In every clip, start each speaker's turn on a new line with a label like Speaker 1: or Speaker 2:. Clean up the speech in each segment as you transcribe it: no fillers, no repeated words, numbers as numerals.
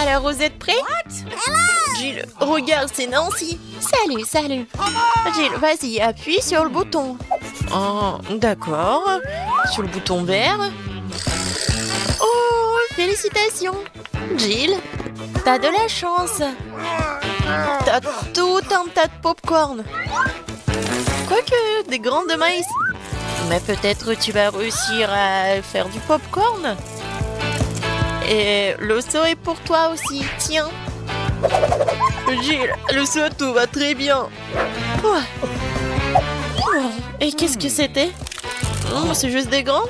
Speaker 1: Alors, vous êtes prêts? Jill, regarde, c'est Nancy. Salut, salut. Jill, vas-y, appuie sur le bouton. Oh, d'accord. Sur le bouton vert. Oh, félicitations. Jill, t'as de la chance. T'as tout un tas de popcorn. Quoique, des grains de maïs. Mais peut-être tu vas réussir à faire du popcorn. Et le saut est pour toi aussi, tiens. Jill, le saut, tout va très bien. Oh. Oh. Et qu'est-ce que c'était? C'est juste des gants?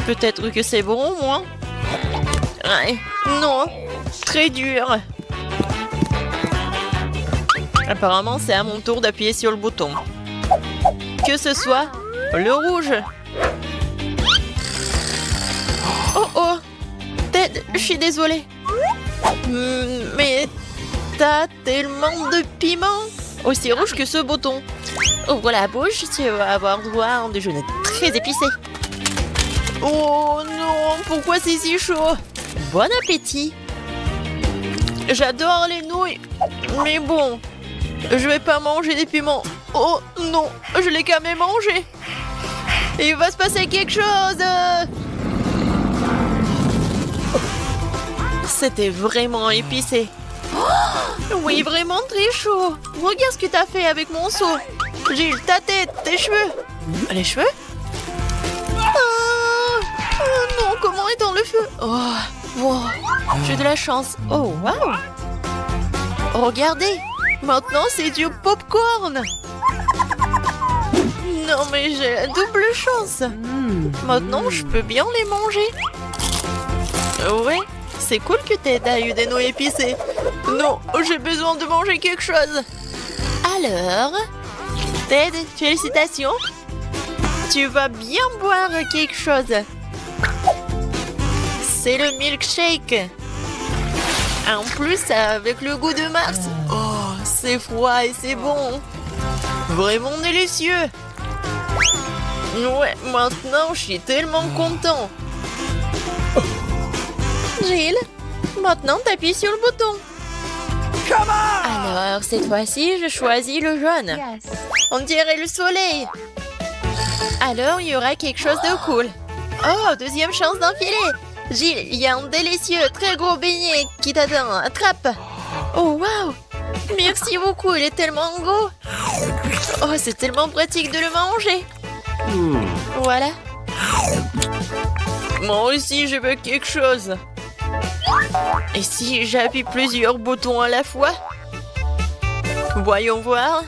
Speaker 1: Peut-être que c'est bon, moi. Ouais. Non, très dur. Apparemment, c'est à mon tour d'appuyer sur le bouton. Que ce soit le rouge. Oh oh, Ted, je suis désolée. Mais t'as tellement de piment. Aussi rouge que ce bouton. Ouvre la bouche, tu vas avoir droit à un déjeuner très épicé. Oh non, pourquoi c'est si chaud? Bon appétit. J'adore les nouilles, mais bon, je vais pas manger des piments. Oh non, je l'ai quand même mangé. Il va se passer quelque chose. C'était vraiment épicé. Oh, oui, vraiment très chaud. Regarde ce que t'as fait avec mon seau. Jill, ta tête, tes cheveux. Les cheveux? Oh non, comment est dans le feu? Oh, wow, j'ai de la chance. Oh, waouh. Regardez, maintenant c'est du popcorn. Non, mais j'ai la double chance. Maintenant, je peux bien les manger. Ouais, c'est cool que Ted a eu des nouilles épicées. Non, j'ai besoin de manger quelque chose. Alors, Ted, félicitations. Tu vas bien boire quelque chose. C'est le milkshake. En plus, avec le goût de Mars. Oh, c'est froid et c'est bon. Vraiment délicieux. Ouais, maintenant, je suis tellement content. Jill, maintenant, t'appuies sur le bouton. Alors, cette fois-ci, je choisis le jaune. Yes. On dirait le soleil. Alors, il y aura quelque chose de cool. Oh, deuxième chance d'enfiler. Jill, il y a un délicieux, très gros beignet qui t'attend. Attrape. Oh, waouh. Merci beaucoup, il est tellement gros. Oh, c'est tellement pratique de le manger. Voilà. Moi aussi, je veux quelque chose. Et si j'appuie plusieurs boutons à la fois? Voyons voir.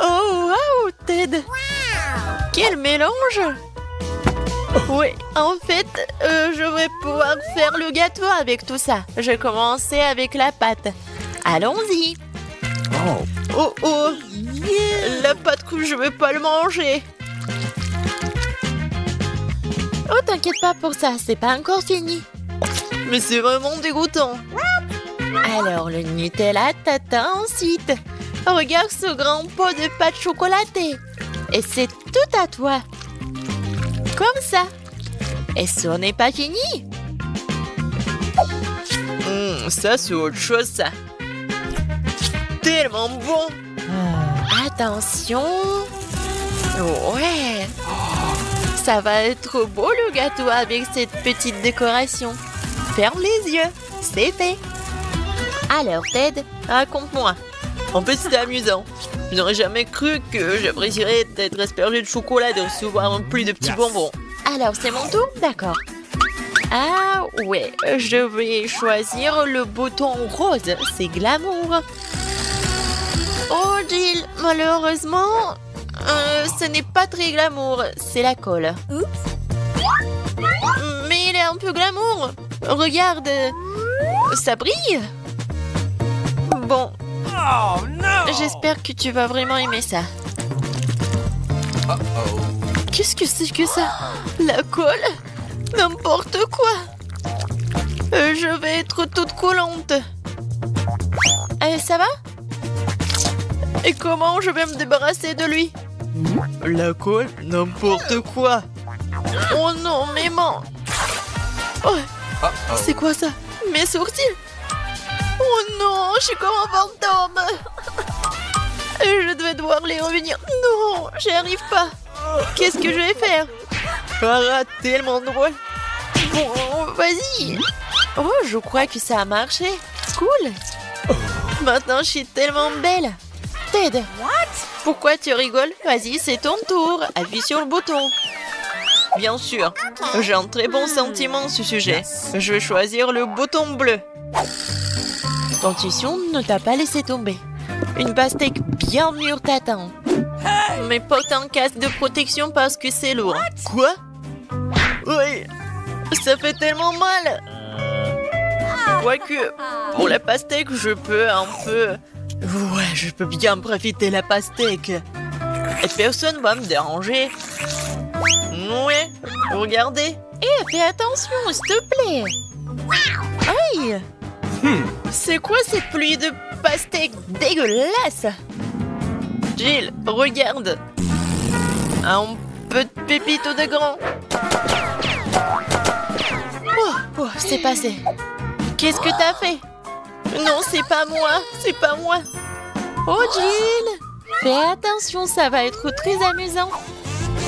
Speaker 1: Oh, waouh, Ted. Quel mélange. Oui, en fait, je vais pouvoir faire le gâteau avec tout ça. Je commençais avec la pâte. Allons-y. Oh, oh. La pâte que je vais pas le manger. Oh, t'inquiète pas pour ça, c'est pas encore fini. Mais c'est vraiment dégoûtant. Alors, le Nutella t'atteint ensuite. Regarde ce grand pot de pâte chocolatée. Et c'est tout à toi. Comme ça. Et ce n'est pas fini. Ça, c'est autre chose, ça. Tellement bon. Attention. Ouais. Ça va être beau le gâteau avec cette petite décoration. Ferme les yeux. C'est fait. Alors, Ted, raconte-moi. En fait, c'était amusant. Je n'aurais jamais cru que j'apprécierais d'être aspergé de chocolat et de recevoir un pli de petits bonbons. Alors, c'est mon tour? D'accord. Ah, ouais. Je vais choisir le bouton rose. C'est glamour. Oh, Jill, malheureusement, ce n'est pas très glamour. C'est la colle. Mais il est un peu glamour. Regarde, ça brille. Bon, j'espère que tu vas vraiment aimer ça. Qu'est-ce que c'est que ça? La colle? N'importe quoi. Je vais être toute collante. Ça va? Et comment je vais me débarrasser de lui? La colle? N'importe quoi. Oh non, mais man. Oh, C'est quoi ça? Mes sourcils? Oh non, je suis comme un fantôme. Je devais devoir les revenir. Non, j'y arrive pas. Qu'est-ce que je vais faire? Ah, tellement drôle. Bon, vas-y. Oh, je crois que ça a marché. Cool. Maintenant, je suis tellement belle. Ted, pourquoi tu rigoles? Vas-y, c'est ton tour. Appuie sur le bouton. Bien sûr, j'ai un très bon sentiment à ce sujet. Je vais choisir le bouton bleu. Ton intuition ne t'a pas laissé tomber. Une pastèque bien mûre t'attend. Mais porte un casque de protection parce que c'est lourd. Quoi? Oui, ça fait tellement mal. Quoique, pour la pastèque, je peux un peu... Ouais, je peux bien profiter de la pastèque. Et personne va me déranger. Ouais, regardez. Eh, fais attention, s'il te plaît. Aïe. C'est quoi cette pluie de pastèque dégueulasse? Jill, regarde. Un peu de pépito de grand. Oh, c'est passé. Qu'est-ce que t'as fait? Non, c'est pas moi, c'est pas moi. Oh, Jill, fais attention, ça va être très amusant.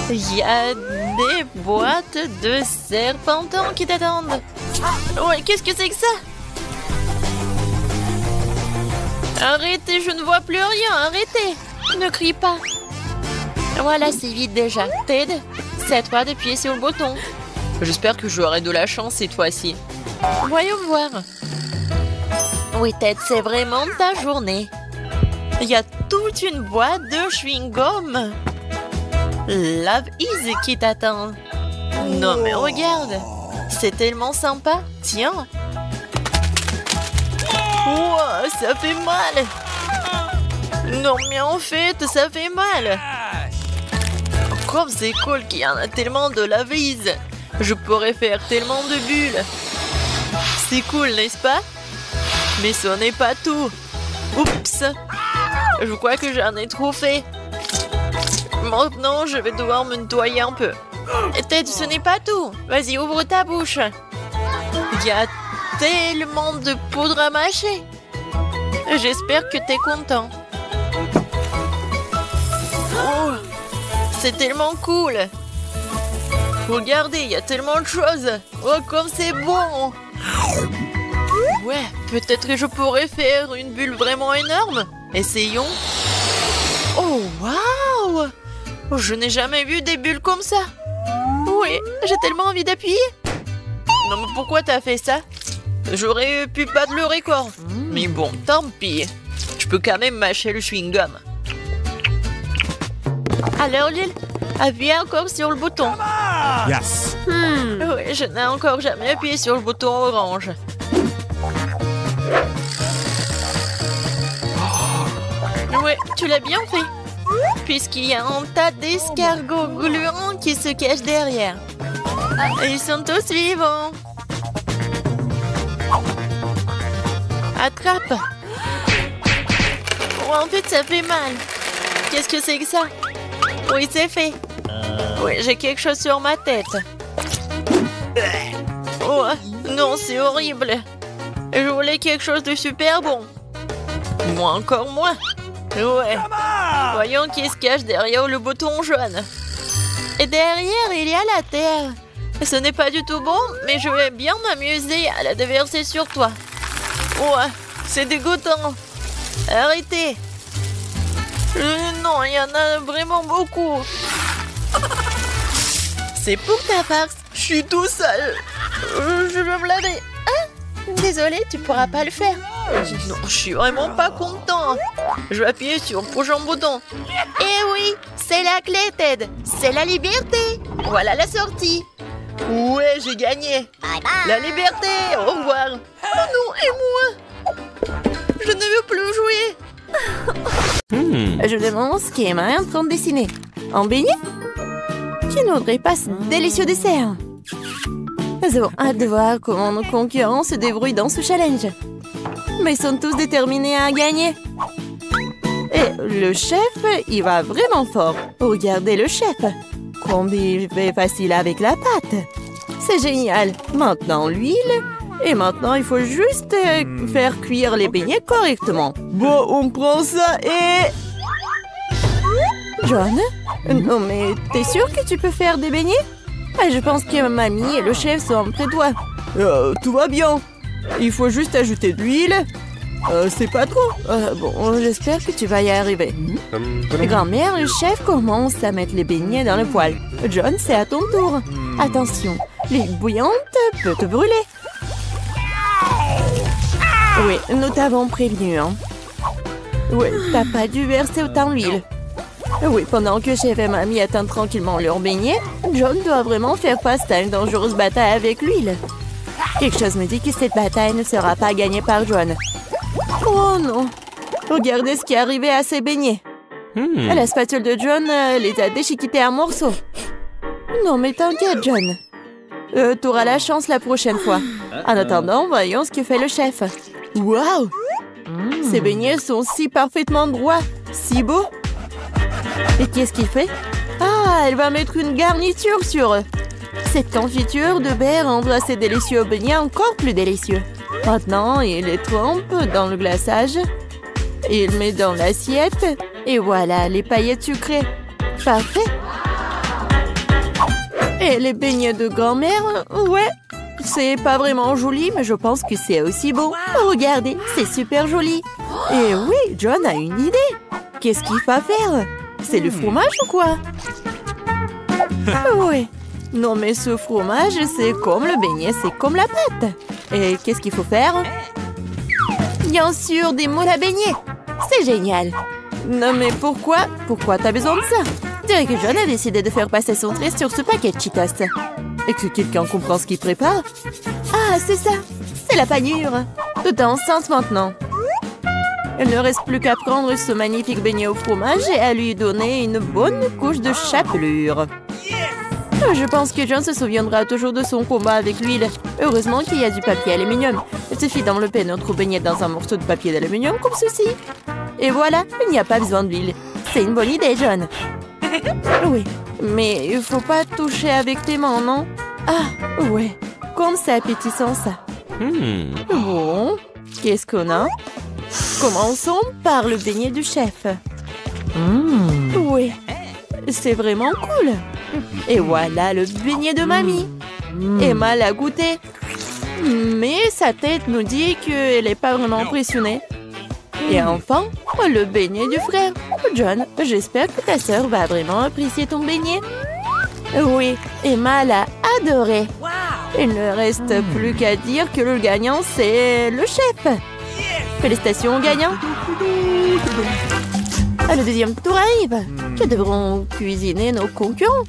Speaker 1: Il y a des boîtes de serpentins qui t'attendent. Ouais, qu'est-ce que c'est que ça? Arrêtez, je ne vois plus rien, arrêtez. Ne crie pas. Voilà, c'est vide déjà. Ted, c'est à toi d'appuyer sur le bouton. J'espère que j'aurai de la chance cette fois-ci. Voyons voir. Oui, Ted, c'est vraiment ta journée. Il y a toute une boîte de chewing-gum. Love Is qui t'attend. Non, mais regarde. C'est tellement sympa. Tiens. Wow, ça fait mal. Non, mais en fait, ça fait mal. Comme c'est cool qu'il y en a tellement de Love Is. Je pourrais faire tellement de bulles. C'est cool, n'est-ce pas? Mais ce n'est pas tout. Oups. Je crois que j'en ai trop fait. Maintenant, je vais devoir me nettoyer un peu. Et Ted, ce n'est pas tout. Vas-y, ouvre ta bouche. Il y a tellement de poudre à mâcher. J'espère que t'es content. Oh, c'est tellement cool. Regardez, il y a tellement de choses. Oh, comme c'est bon. Ouais, peut-être que je pourrais faire une bulle vraiment énorme. Essayons. Oh, waouh! Je n'ai jamais vu des bulles comme ça. Oui, j'ai tellement envie d'appuyer. Non, mais pourquoi t'as fait ça? J'aurais pu battre le record. Mais bon, tant pis. Je peux quand même mâcher le chewing-gum. Alors, Lil, appuie encore sur le bouton.
Speaker 2: Yes.
Speaker 1: Oui, je n'ai encore jamais appuyé sur le bouton orange. Ouais, tu l'as bien fait. Puisqu'il y a un tas d'escargots gluants qui se cachent derrière. Ils sont tous vivants. Attrape. Oh, en fait, ça fait mal. Qu'est-ce que c'est que ça? Oui, c'est fait. Oui, j'ai quelque chose sur ma tête. Oh, non, c'est horrible. Je voulais quelque chose de super bon. Moi, encore moins. Ouais. Voyons qui se cache derrière le bouton jaune. Et derrière, il y a la terre. Ce n'est pas du tout bon, mais je vais bien m'amuser à la déverser sur toi. Ouais, c'est dégoûtant. Arrêtez. Non, il y en a vraiment beaucoup. C'est pour ta farce. Je suis tout sale. Je vais me laver. Ah, désolé, tu pourras pas le faire. Non, je suis vraiment pas content. Je vais appuyer sur le prochain bouton. Eh oui, c'est la clé, Ted. C'est la liberté. Voilà la sortie. Ouais, j'ai gagné.
Speaker 3: Bye bye.
Speaker 1: La liberté. Au revoir. Oh non, et moi? Je ne veux plus jouer.
Speaker 4: Je demande ce qu'Emma est en train de dessiner. Un beignet? Qui n'aurait pas ce délicieux dessert? Nous avons hâte de voir comment nos concurrents se débrouillent dans ce challenge. Mais ils sont tous déterminés à gagner. Et le chef, il va vraiment fort. Regardez le chef. Combien il fait facile avec la pâte. C'est génial. Maintenant, l'huile. Et maintenant, il faut juste faire cuire les beignets correctement. Bon, on prend ça et... John? Non, mais t'es sûr que tu peux faire des beignets? Je pense que mamie et le chef sont près de toi. Tout va bien. Il faut juste ajouter de l'huile. C'est pas trop. Bon, j'espère que tu vas y arriver. Grand-mère et le chef commencent à mettre les beignets dans le poêle. John, c'est à ton tour. Attention, l'huile bouillante peut te brûler. Oui, nous t'avons prévenu, hein. Oui, t'as pas dû verser autant d'huile. Oui, pendant que chef et mamie attendent tranquillement leur beignet, John doit vraiment faire face à une dangereuse bataille avec l'huile. Quelque chose me dit que cette bataille ne sera pas gagnée par John. Oh non! Regardez ce qui est arrivé à ces beignets. La spatule de John les a déchiquetés en morceaux. Non mais t'inquiète, John. T'auras la chance la prochaine fois. En attendant, voyons ce que fait le chef. Waouh! Ces beignets sont si parfaitement droits, si beaux. Et qu'est-ce qu'il fait? Ah, elle va mettre une garniture sur eux. Cette confiture de baie rendra ces délicieux beignets encore plus délicieux. Maintenant, il les trempe dans le glaçage. Il met dans l'assiette. Et voilà, les paillettes sucrées. Parfait. Et les beignets de grand-mère, ouais. C'est pas vraiment joli, mais je pense que c'est aussi beau. Regardez, c'est super joli. Et oui, John a une idée. Qu'est-ce qu'il va faire? C'est le fromage ou quoi? Oui. Non, mais ce fromage, c'est comme le beignet, c'est comme la pâte. Et qu'est-ce qu'il faut faire? Bien sûr, des moules à beignets. C'est génial. Non, mais pourquoi? Pourquoi t'as besoin de ça? Je dirais que John a décidé de faire passer son trait sur ce paquet de Cheetos. Et que quelqu'un comprend ce qu'il prépare? Ah, c'est ça. C'est la panure. Tout est enceinte maintenant. Il ne reste plus qu'à prendre ce magnifique beignet au fromage et à lui donner une bonne couche de chapelure. Je pense que John se souviendra toujours de son combat avec l'huile. Heureusement qu'il y a du papier aluminium. Il suffit d'enlever notre beignet dans un morceau de papier d'aluminium comme ceci. Et voilà, il n'y a pas besoin d'huile. C'est une bonne idée, John. Oui, mais il faut pas toucher avec tes mains, non? Ah, ouais. Comme c'est appétissant, ça. Bon, qu'est-ce qu'on a? Commençons par le beignet du chef. Oui, c'est vraiment cool. Et voilà le beignet de mamie. Emma l'a goûté. Mais sa tête nous dit qu'elle n'est pas vraiment impressionnée. Et enfin, le beignet du frère. John, j'espère que ta sœur va vraiment apprécier ton beignet. Oui, Emma l'a adoré. Il ne reste plus qu'à dire que le gagnant, c'est le chef. Félicitations au gagnant. Le deuxième tour arrive. Que devront cuisiner nos concurrents?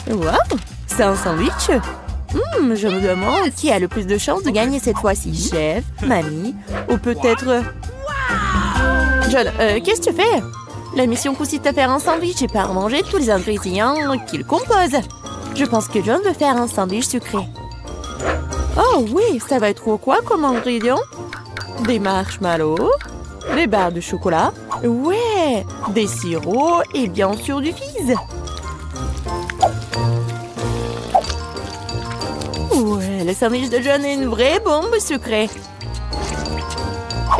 Speaker 4: Waouh, c'est un sandwich. Je me demande qui a le plus de chances de gagner cette fois-ci. Chef, mamie, ou peut-être... John, qu'est-ce que tu fais? La mission consiste à faire un sandwich et pas à manger tous les ingrédients qu'il compose. Je pense que John veut faire un sandwich sucré. Oh oui, ça va être quoi comme ingrédients? Des marshmallows, des barres de chocolat, ouais, des sirops et bien sûr du fizz. Ouais, le sandwich de John est une vraie bombe sucrée.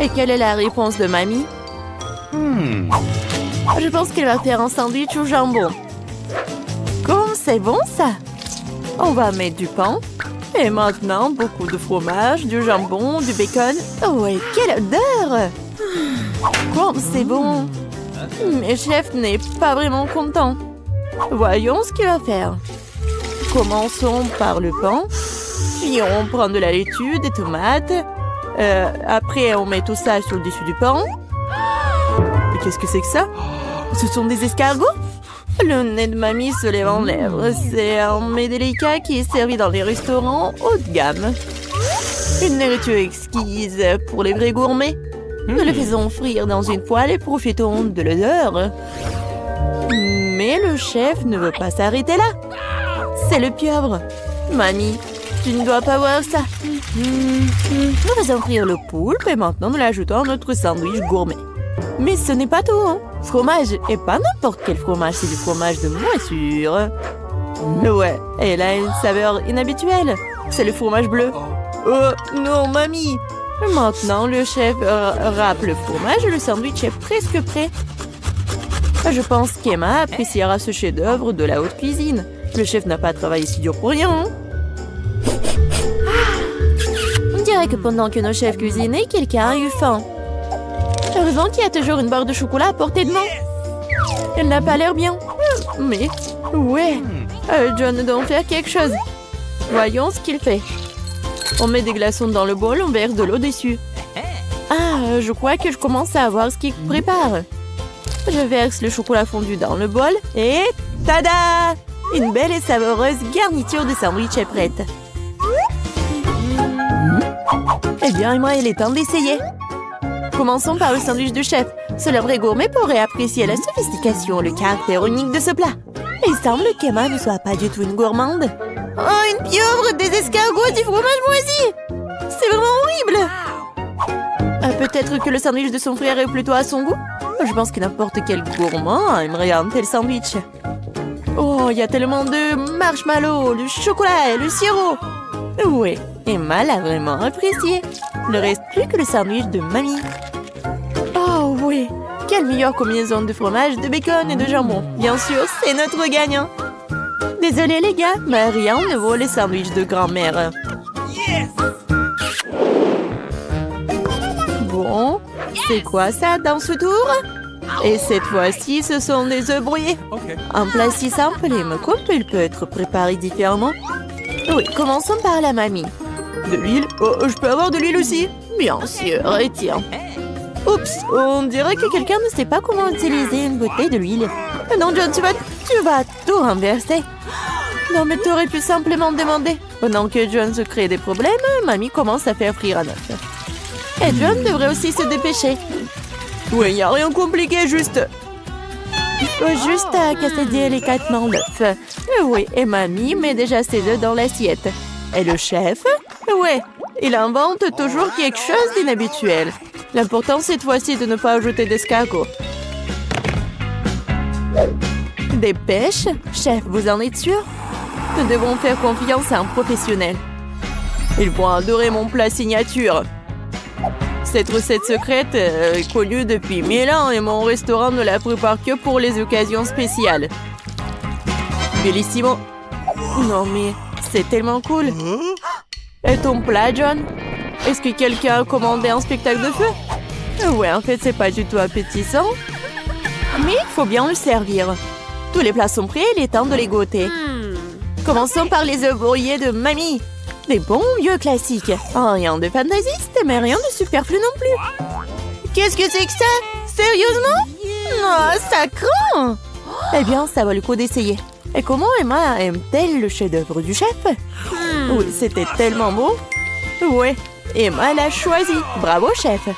Speaker 4: Et quelle est la réponse de mamie? Je pense qu'elle va faire un sandwich au jambon. Comme c'est bon ça! On va mettre du pain. Et maintenant, beaucoup de fromage, du jambon, du bacon. Oh, et quelle odeur! Comme c'est bon! Mais chef n'est pas vraiment content. Voyons ce qu'il va faire. Commençons par le pain. Puis on prend de la laitue, des tomates. Après, on met tout ça sur le dessus du pain. Et qu'est-ce que c'est que ça? Ce sont des escargots? Le nez de mamie se lève en lèvres. C'est un mets délicat qui est servi dans les restaurants haut de gamme. Une nourriture exquise pour les vrais gourmets. Nous le faisons frire dans une poêle et profitons de l'odeur. Mais le chef ne veut pas s'arrêter là. C'est le pieuvre. Mamie, tu ne dois pas voir ça. Nous faisons frire le poulpe et maintenant nous l'ajoutons à notre sandwich gourmet. Mais ce n'est pas tout, hein. Fromage, et pas n'importe quel fromage, c'est du fromage de moisissure. Ouais, elle a une saveur inhabituelle. C'est le fromage bleu. Oh, non, mamie. Maintenant, le chef râpe le fromage et le sandwich est presque prêt. Je pense qu'Emma appréciera ce chef-d'œuvre de la haute cuisine. Le chef n'a pas travaillé si dur pour rien. Hein? On dirait que pendant que nos chefs cuisinaient, quelqu'un a eu faim. Heureusement qu'il y a toujours une barre de chocolat à portée de main. Elle n'a pas l'air bien. Mais, ouais, John doit faire quelque chose. Voyons ce qu'il fait. On met des glaçons dans le bol, on verse de l'eau dessus. Ah, je crois que je commence à voir ce qu'il prépare. Je verse le chocolat fondu dans le bol et... Tada! Une belle et savoureuse garniture de sandwich est prête. Eh bien, moi, il est temps d'essayer. Commençons par le sandwich du chef. Seul un vrai gourmet pourrait apprécier la sophistication, le caractère unique de ce plat. Il semble qu'Emma ne soit pas du tout une gourmande. Oh, une pieuvre, des escargots, du fromage moisi! C'est vraiment horrible! Peut-être que le sandwich de son frère est plutôt à son goût? Je pense que n'importe quel gourmand aimerait un tel sandwich. Oh, il y a tellement de marshmallows, le chocolat et le sirop. Oui, Emma l'a vraiment apprécié. Ne reste plus que le sandwich de mamie. Oh oui, quelle meilleure combinaison de fromage, de bacon et de jambon. Bien sûr, c'est notre gagnant. Désolé les gars, mais rien ne vaut les sandwichs de grand-mère. Bon, c'est quoi ça dans ce tour? Et cette fois-ci, ce sont des œufs brouillés. Un plat si simple et me coupe, il peut être préparé différemment. Oui, commençons par la mamie. De l'huile? Oh, je peux avoir de l'huile aussi? Bien sûr, et tiens. Oups, on dirait que quelqu'un ne sait pas comment utiliser une bouteille de l'huile. Non, John, tu vas tout renverser. Non, mais tu aurais pu simplement demander. Pendant que John se crée des problèmes, mamie commence à faire frire un œuf. Et John devrait aussi se dépêcher. Oui, il n'y a rien de compliqué, juste à casser délicatement l'œuf. Oui, et mamie met déjà ses œufs dans l'assiette. Et le chef? Ouais, il invente toujours quelque chose d'inhabituel. L'important cette fois-ci de ne pas ajouter d'escargot. Des pêches? Chef, vous en êtes sûr? Nous devons faire confiance à un professionnel. Ils vont adorer mon plat signature. Cette recette secrète est connue depuis 1000 ans et mon restaurant ne la prépare que pour les occasions spéciales. Bellissimo. Non mais, c'est tellement cool. Et ton plat, John? Est-ce que quelqu'un a commandé un spectacle de feu? Ouais, en fait, c'est pas du tout appétissant. Mais il faut bien le servir. Tous les plats sont prêts, il est temps de les goûter. Commençons par les œufs brouillés de mamie. Des bons vieux classiques. Oh, rien de fantaisiste, mais rien de superflu non plus. Qu'est-ce que c'est que ça? Sérieusement? Non, ça craint. Eh bien, ça vaut le coup d'essayer. Et comment Emma aime-t-elle le chef-d'œuvre du chef? Oui, c'était tellement beau. Ouais, Emma l'a choisi. Bravo, chef.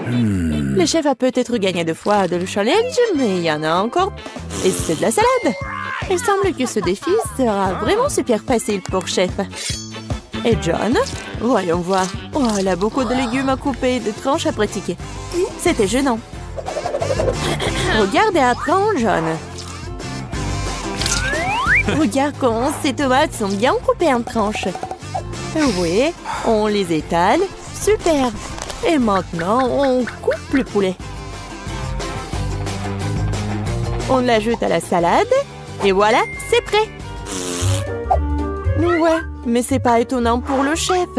Speaker 4: Le chef a peut-être gagné 2 fois de le challenge, mais il y en a encore. Et c'est de la salade. Il semble que ce défi sera vraiment super facile pour chef. Et John? Voyons voir. Oh, elle a beaucoup de légumes à couper et de tranches à pratiquer. C'était gênant. Regarde et apprends, John. Regarde comment ces tomates sont bien coupées en tranches. Oui, on les étale. Super. Et maintenant, on coupe le poulet. On l'ajoute à la salade. Et voilà, c'est prêt. Ouais, mais c'est pas étonnant pour le chef.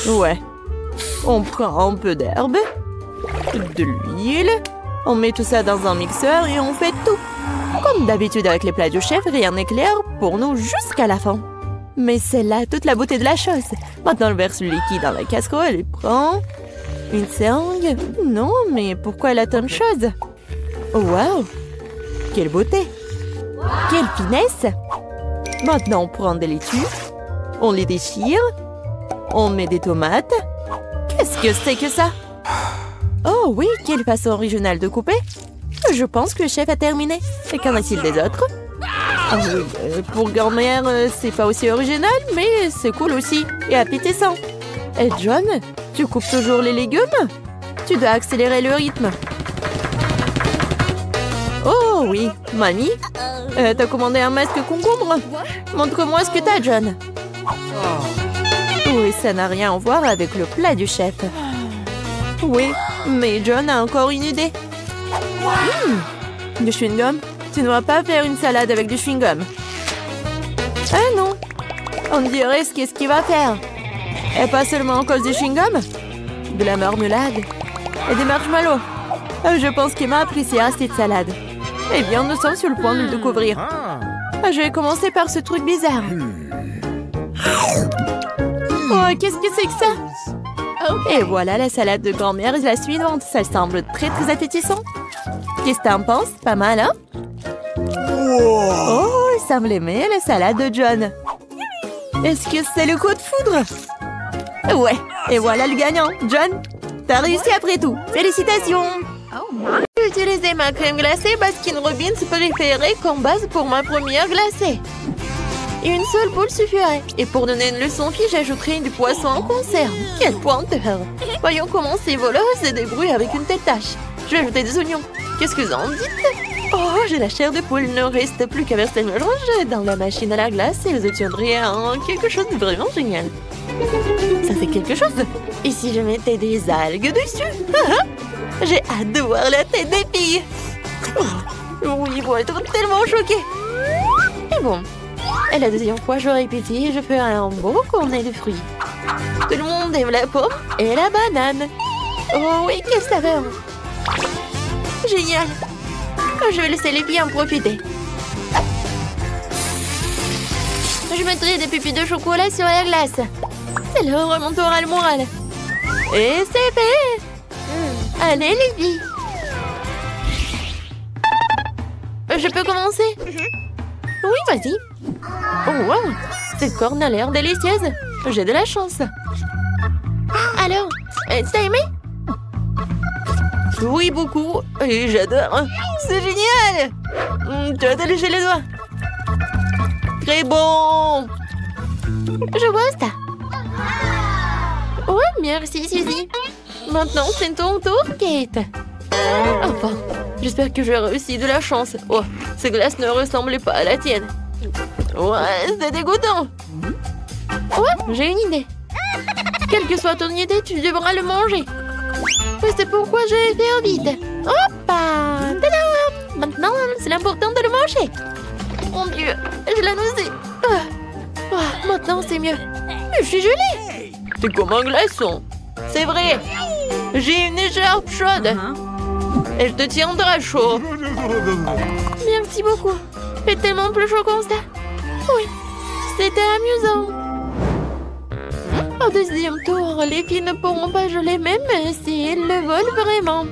Speaker 4: Ouais. On prend un peu d'herbe, de l'huile, on met tout ça dans un mixeur et on fait tout. Comme d'habitude avec les plats du chef, rien n'est clair pour nous jusqu'à la fin. Mais c'est là toute la beauté de la chose. Maintenant, on verse le liquide dans la casserole et prend une seringue. Non, mais pourquoi elle a tant de choses? Oh, wow! Quelle beauté! Quelle finesse! Maintenant, on prend des laitues, on les déchire, on met des tomates. Qu'est-ce que c'est que ça? Oh oui, quelle façon originale de couper! Je pense que le chef a terminé. Et qu'en est-il des autres? Ah oui, pour grand-mère, c'est pas aussi original, mais c'est cool aussi et appétissant. Et John, tu coupes toujours les légumes? Tu dois accélérer le rythme. Oh oui, mamie, T'as commandé un masque concombre? Montre-moi ce que t'as, John. Oui, ça n'a rien à voir avec le plat du chef. Oui, mais John a encore une idée. Du chewing-gum? Tu ne vas pas faire une salade avec du chewing-gum. Ah non. On dirait ce qu'est-ce qu'il va faire. Et pas seulement à cause du chewing-gum. De la marmelade. Et des marshmallows. Je pense qu'il m'a apprécié cette salade. Eh bien, nous sommes sur le point de le découvrir. Je vais commencer par ce truc bizarre. Oh, qu'est-ce que c'est que ça? Et voilà la salade de grand-mère et la suivante. Ça semble très appétissant. Qu'est-ce que t'en penses? Pas mal, hein? Oh, il semble aimer la salade de John. Est-ce que c'est le coup de foudre? Ouais, et voilà le gagnant. John, t'as réussi après tout. Félicitations!
Speaker 1: J'ai utilisé ma crème glacée Baskin Robbins préférée comme base pour ma première glacée. Une seule boule suffirait. Et pour donner une leçon fille, j'ajouterai du poisson en conserve. Quel pointeur! Voyons comment ces voleurs se débrouillent avec une telle tâche. Je vais ajouter des oignons. Qu'est-ce que vous en dites? Oh, j'ai la chair de poule. Il ne reste plus qu'à verser le mélange dans la machine à la glace et vous obtiendrez quelque chose de vraiment génial. Ça fait quelque chose. Et si je mettais des algues dessus? J'ai hâte de voir la tête des filles. Oui, ils vont être tellement choqués. Et bon, et la deuxième fois, j'aurai pitié et je ferai un beau cornet de fruits. Tout le monde aime la pomme et la banane. Oh oui, quelle saveur! Génial! Je vais laisser les filles en profiter. Je mettrai des pupilles de chocolat sur la glace. C'est le remontera le moral. Et c'est fait! Allez les filles! Je peux commencer? Oui, vas-y. Oh wow! Cette corne a l'air délicieuse. J'ai de la chance. Alors, t'as aimé? Oui, beaucoup. Et j'adore. C'est génial! Tu as lécher les doigts. Très bon! Je vois ça. Oui, merci, Suzy. Maintenant, c'est ton tour, Kate. Enfin, j'espère que j'ai réussi de la chance. Oh, ces glaces ne ressemblaient pas à la tienne. Ouais, c'est dégoûtant. Ouais, j'ai une idée. Quelle que soit ton idée, tu devras le manger. C'est pourquoi je vais faire vite. Hop! Tadam! Maintenant, c'est l'important de le manger. Mon Dieu, je l'ai nausée. Maintenant, c'est mieux. Je suis gelée. C'est comme un glaçon. C'est vrai. J'ai une écharpe chaude. Et je te tiendrai chaud. Merci beaucoup. C'est tellement plus chaud comme ça. Oui, c'était amusant. Au deuxième tour, les filles ne pourront pas geler même si elles le veulent vraiment.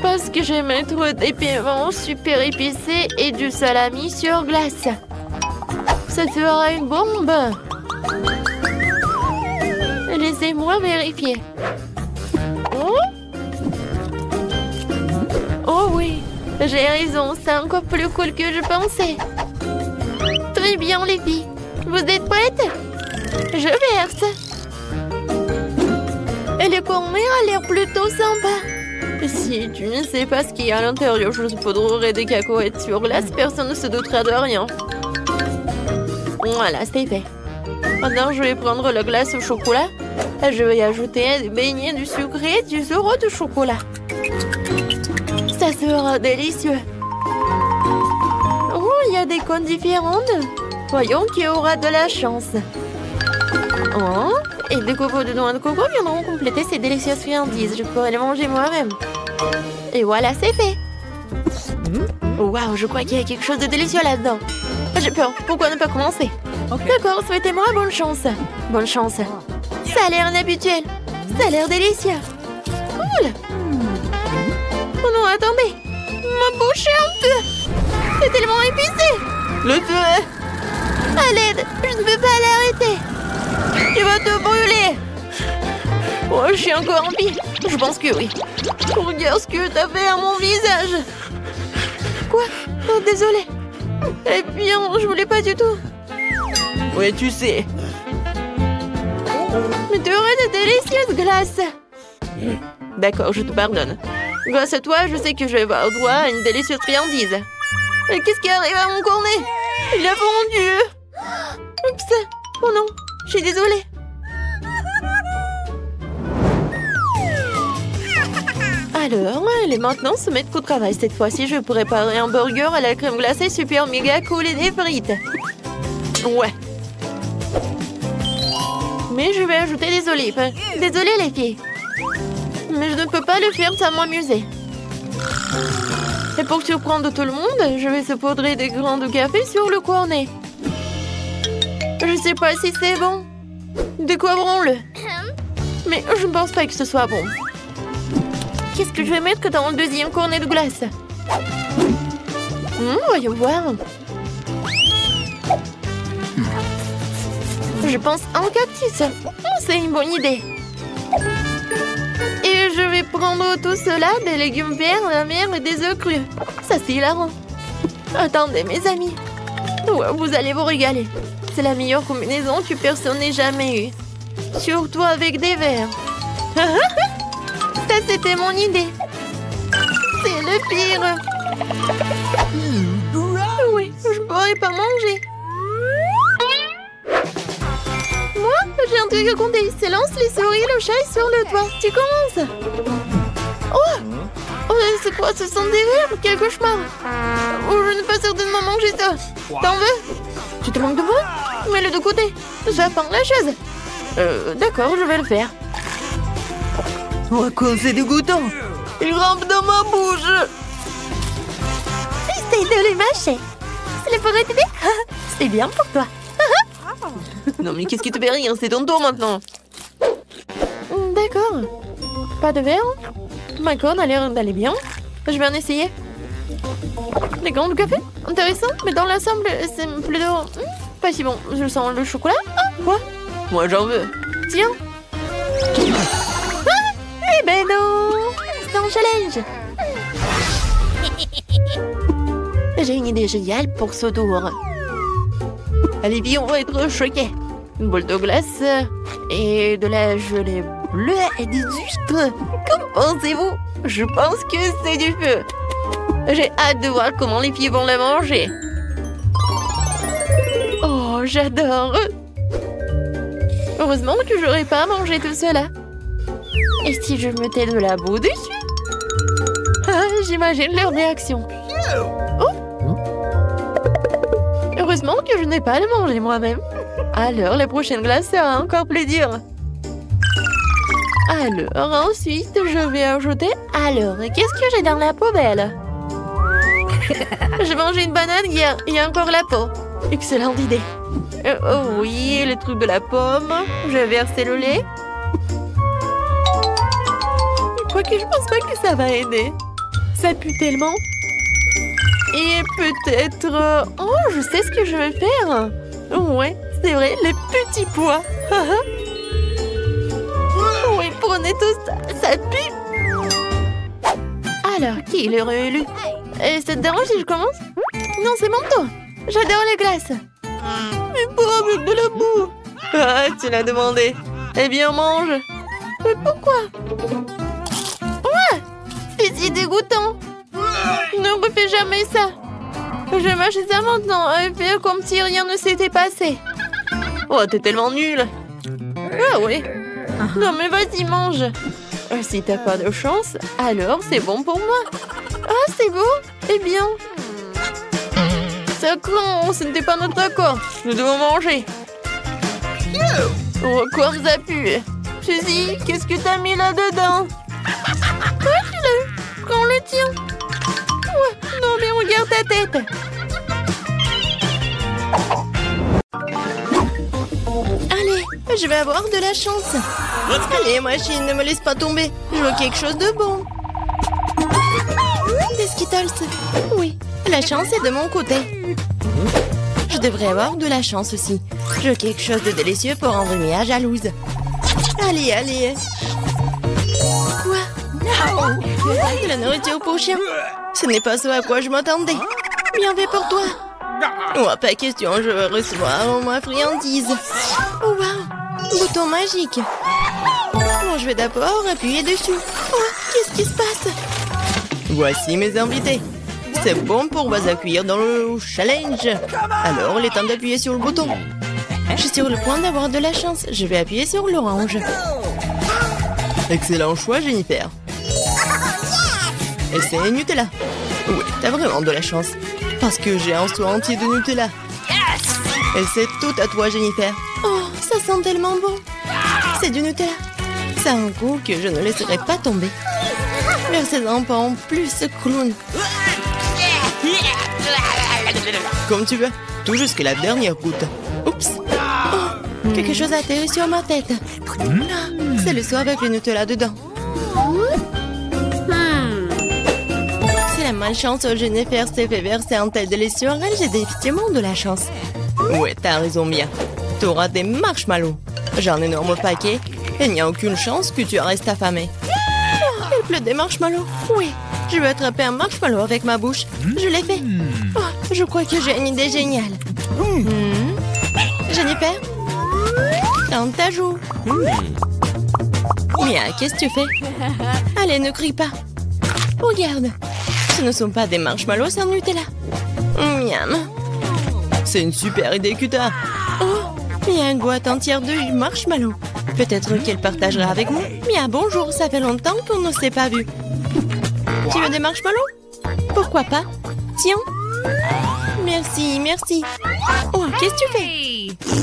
Speaker 1: Parce que je vais mettre des piments super épicés et du salami sur glace. Ça fera une bombe. Laissez-moi vérifier. Oh oui, j'ai raison, c'est encore plus cool que je pensais. Très bien les filles, vous êtes prêtes? Je verse. Et le cornet a l'air plutôt sympa. Si tu ne sais pas ce qu'il y a à l'intérieur, je poudrerai des cacahuètes sur glace, personne ne se doutera de rien. Voilà, c'est fait. Maintenant, je vais prendre la glace au chocolat. Et je vais y ajouter des beignets du sucré et du zéro de chocolat. Ça sera délicieux. Oh, il y a des cônes différentes. Voyons qui aura de la chance. Oh, et des copeaux de noix de coco viendront compléter ces délicieuses friandises. Je pourrai les manger moi-même. Et voilà, c'est fait. Waouh, je crois qu'il y a quelque chose de délicieux là-dedans. J'ai peur. Pourquoi ne pas commencer? D'accord, souhaitez-moi bonne chance. Bonne chance. Ça a l'air inhabituel. Ça a l'air délicieux. Cool. Oh non, attendez. Ma bouche est en feu. C'est tellement épicé. Le feu. À l'aide, je ne peux pas l'arrêter. Tu vas te brûler. Oh, je suis encore en vie. Je pense que oui. Regarde ce que t'as fait à mon visage. Quoi? Oh, désolé. Eh bien, je voulais pas du tout. Oui, tu sais. Mais tu aurais de délicieuses glaces. D'accord, je te pardonne. Grâce à toi, je sais que je vais avoir droit à une délicieuse friandise.
Speaker 4: Qu'est-ce qui arrive à mon cornet? Il a fondu. Oups. Oh non, je suis désolée. Alors, il est maintenant se mettre au travail. Cette fois-ci, je vais préparer un burger à la crème glacée super méga cool et des frites. Ouais. Mais je vais ajouter des olives. Désolée les filles. Mais je ne peux pas le faire sans m'amuser. Et pour surprendre tout le monde, je vais saupoudrer des grains de café sur le cornet. Je sais pas si c'est bon. Découvrons-le. Mais je ne pense pas que ce soit bon. Qu'est-ce que je vais mettre dans le deuxième cornet de glace? Voyons voir. Je pense à un cactus. C'est une bonne idée. Et je vais prendre tout cela, des légumes verts, de la mer et des œufs crus. Ça, c'est hilarant. Attendez, mes amis. Ouais, vous allez vous régaler. C'est la meilleure combinaison que personne n'ait jamais eue. Surtout avec des verres. Ça, c'était mon idée. C'est le pire. Oui, je ne pourrais pas manger. Moi, j'ai un truc à compter. C'est lance les souris, le chat est sur le toit. Tu commences. Oh, c'est quoi? Ce sont des verres? Quel cauchemar. Oh, je ne peux pas certainement manger ça. T'en veux? Tu te manques de moi? Mets-le de côté. Ça pend la chaise. D'accord, je vais le faire. Oh, quoi, c'est dégoûtant. Il rampe dans ma bouche. Essaye de les mâcher. Ça pourrait t'aider. C'est bien pour toi. Non, mais qu'est-ce qui te fait rire? C'est ton tour maintenant. D'accord. Pas de verre? Ma corne a l'air d'aller bien. Je vais en essayer. Des grains de café? Intéressant, mais dans l'ensemble, c'est plutôt... pas si bon. Je sens le chocolat. Quoi? Moi, j'en veux. Tiens. Eh ben non! C'est un challenge! J'ai une idée géniale pour ce tour. Les filles vont être choquées. Une boule de glace et de la gelée bleue et des huîtres. Qu'en pensez-vous? Je pense que c'est du feu. J'ai hâte de voir comment les filles vont la manger. Oh, j'adore! Heureusement que j'aurais pas mangé tout cela. Et si je mettais de la boue dessus? J'imagine leur réaction. Oh! Heureusement que je n'ai pas à le manger moi-même. Alors, la prochaine glace sera encore plus dure. Alors, ensuite, je vais ajouter... Alors, qu'est-ce que j'ai dans la poubelle? Je mange une banane, il y a encore la peau. Excellente idée. Oh oui, le truc de la pomme. Je vais verser le lait. Quoique je pense pas que ça va aider. Ça pue tellement. Et peut-être... Oh, je sais ce que je vais faire. Ouais, c'est vrai, les petits pois. Oui, prenez tout ça. Ça pue. Alors, qui est le réélu? Ça te dérange si je commence? Non, c'est mon tour. J'adore les glaces. Mais pas avec de la boue. Ah, tu l'as demandé. Eh bien, mange. Mais pourquoi? Ouais, c'est si dégoûtant. Ne refais jamais ça. Je mâche ça maintenant et fais comme si rien ne s'était passé. Oh, t'es tellement nulle. Ah oui. Non, mais vas-y, mange. Si t'as pas de chance, alors c'est bon pour moi. Ah, c'est beau. Eh bien... Ça craint, ce n'était pas notre accord. Nous devons manger. Oh, comme ça pue. Suzy, qu'est-ce que t'as mis là-dedans? Prends le tien. Ouais, non, mais regarde ta tête. Allez, je vais avoir de la chance. Allez, machine, ne me laisse pas tomber. Je veux quelque chose de bon. Des Skittles. Oui, la chance est de mon côté. Je devrais avoir de la chance aussi. Je veux quelque chose de délicieux pour rendre Mia jalouse. Allez, allez. Quoi? De la nourriture pour chien. Ce n'est pas ce à quoi je m'attendais. Bien fait pour toi. Oh, pas question, je veux recevoir ma friandise. Oh, wow. Bouton magique. Bon, je vais d'abord appuyer dessus. Oh, qu'est-ce qui se passe? Voici mes invités.
Speaker 1: C'est bon pour base à cuire dans le challenge. Alors, il est temps d'appuyer sur le bouton. Je suis sur le point d'avoir de la chance. Je vais appuyer sur l'orange. Excellent choix, Jennifer. Et c'est Nutella. Oui, t'as vraiment de la chance. Parce que j'ai un seau entier de Nutella. Et c'est tout à toi, Jennifer. Oh, ça sent tellement bon. C'est du Nutella. Ça a un goût que je ne laisserai pas tomber. Versez-en pas en plus, clown. Comme tu veux. Tout jusqu'à la dernière goutte. Oups. Oh, quelque chose a atterri sur ma tête. C'est le seau avec le Nutella dedans. Si la malchance Jennifer s'est fait verser un tel délice sur elle, j'ai définitivement de la chance. Ouais, t'as raison, Mia. T'auras des marshmallows. J'ai un énorme paquet. Et il n'y a aucune chance que tu restes affamé. Oh, il pleut des marshmallows. Oui, je vais attraper un marshmallow avec ma bouche. Je l'ai fait. Oh, je crois que j'ai une idée géniale. Jennifer, dans ta joue. Mia, qu'est-ce que tu fais? Allez, ne crie pas. Regarde. Ce ne sont pas des marshmallows sans Nutella. Miam. C'est une super idée que t'as. Oh, il y a une boîte entière de marshmallows. Peut-être qu'elle partagera avec moi. Mia, bonjour, ça fait longtemps qu'on ne s'est pas vu. Tu veux des marshmallows? Pourquoi pas? Tiens. Merci, merci. Oh, qu'est-ce que tu fais?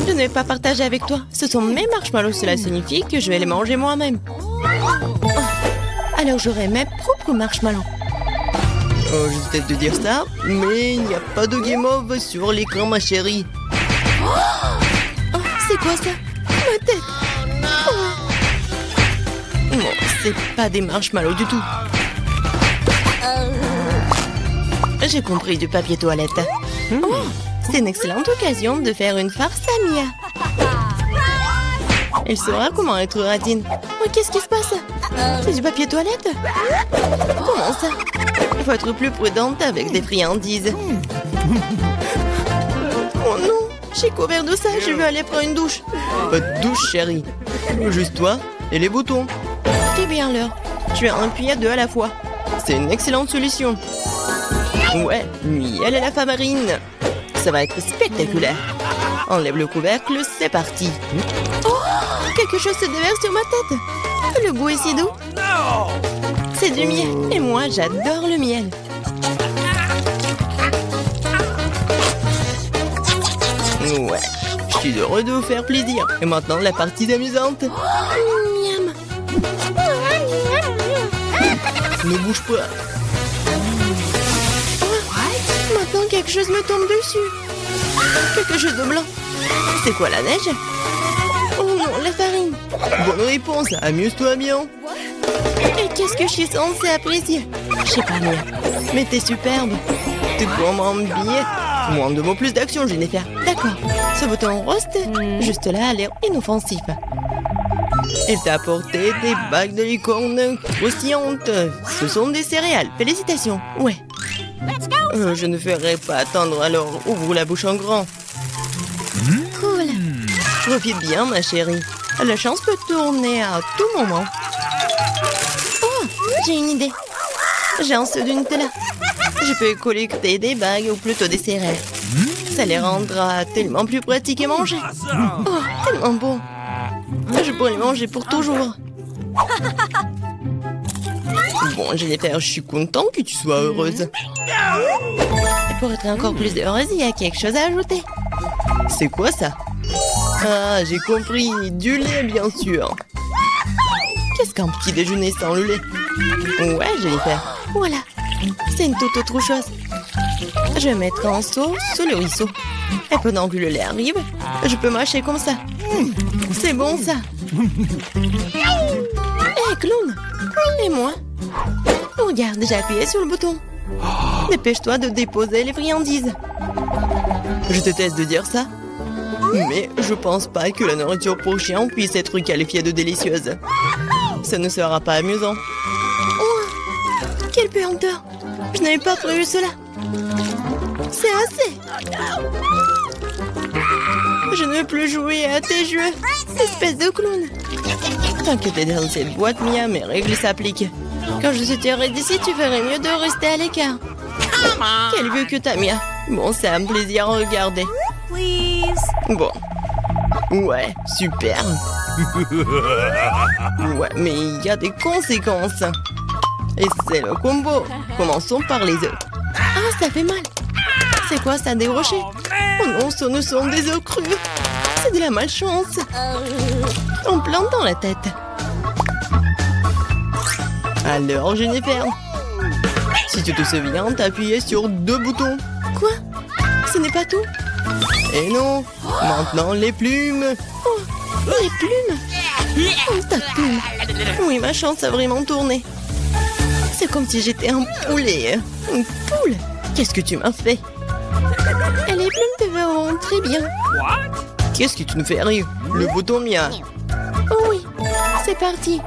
Speaker 1: Je ne vais pas partager avec toi. Ce sont mes marshmallows, cela signifie que je vais les manger moi-même. Oh, alors j'aurai mes propres marshmallows. Oh, je vais te dire ça, mais il n'y a pas de game over sur l'écran, ma chérie. Oh, c'est quoi ça? Ma tête. Oh. Non, c'est pas des marshmallows du tout. J'ai compris, du papier toilette. Oh, c'est une excellente occasion de faire une farce à Mia. Elle saura comment être radine. Oh, qu'est-ce qui se passe? C'est du papier toilette? Comment ça? Il faut être plus prudente avec des friandises. Oh non, j'ai couvert de ça, je vais aller prendre une douche. Pas de douche, chérie. Juste toi et les boutons. C'est bien l'heure. Je vais en appuyer deux à la fois. C'est une excellente solution. Ouais, miel et la farine. Ça va être spectaculaire. Enlève le couvercle, c'est parti. Oh, quelque chose se déverse sur ma tête. Le goût est si doux. C'est du miel. Et moi, j'adore le miel. Ouais, je suis heureux de vous faire plaisir. Et maintenant, la partie amusante. Miam. Ne bouge pas. Oh, maintenant, quelque chose me tombe dessus. Quelque chose de blanc. C'est quoi, la neige? Oh non, la farine. Bonne réponse, amuse-toi bien. Et qu'est-ce que je suis censée apprécier? Je sais pas, Mia. Mais t'es superbe. Tu commandes bien. Moins de mots, plus d'action, Jennifer. D'accord. Ce bouton rose, juste là, a l'air inoffensif. Elle t'a apporté des bagues de licorne croustillantes. Ce sont des céréales. Félicitations. Ouais. Je ne ferai pas attendre, alors ouvre la bouche en grand. Cool. Profite bien, ma chérie. La chance peut tourner à tout moment. Oh, j'ai une idée. J'ai un seau de Nutella. Je peux collecter des bagues ou plutôt des céréales. Ça les rendra tellement plus pratiques à manger. Oh, tellement bon. Je pourrais les manger pour toujours. Bon, Jennifer, je suis content que tu sois heureuse. Et pour être encore plus heureuse, il y a quelque chose à ajouter. C'est quoi ça? Ah, j'ai compris. Du lait, bien sûr. Qu'est-ce qu'un petit déjeuner sans le lait? Ouais, Jennifer. Voilà. C'est une toute autre chose. Je vais mettre un seau sous le ruisseau. Et pendant que le lait arrive, je peux mâcher comme ça. C'est bon, ça. Hé, clown. Et moi? Regarde, j'ai appuyé sur le bouton. Dépêche-toi de déposer les friandises. Je déteste de dire ça, mais je pense pas que la nourriture pour chien puisse être qualifiée de délicieuse. Ça ne sera pas amusant. Oh, quelle puanteur! Je n'avais pas prévu cela. C'est assez. Je ne veux plus jouer à tes jeux, espèce de clown. Tant que t'es dans cette boîte, Mia, mes règles s'appliquent. Quand je sortirai d'ici, tu ferais mieux de rester à l'écart. Quel vieux que t'as, Mia. Bon, c'est un plaisir à regarder. Bon. Ouais, super. Ouais, mais il y a des conséquences. Et c'est le combo. Commençons par les œufs. Ah, ça fait mal. C'est quoi ça, des rochers? Oh non, ce ne sont des œufs crus. C'est de la malchance. En plein dans la tête. Alors, Jennifer, si tu te souviens, t'as appuyé sur 2 boutons. Quoi? Ce n'est pas tout? Et non. Maintenant, les plumes. Oh, les plumes. Oh, ta plume. Oui, ma chance a vraiment tourné. C'est comme si j'étais un poulet. Une poule. Qu'est-ce que tu m'as fait? Et les plumes te verront très bien. Qu'est-ce que tu ne fais rien? Le bouton Mia. Oh oui, c'est parti.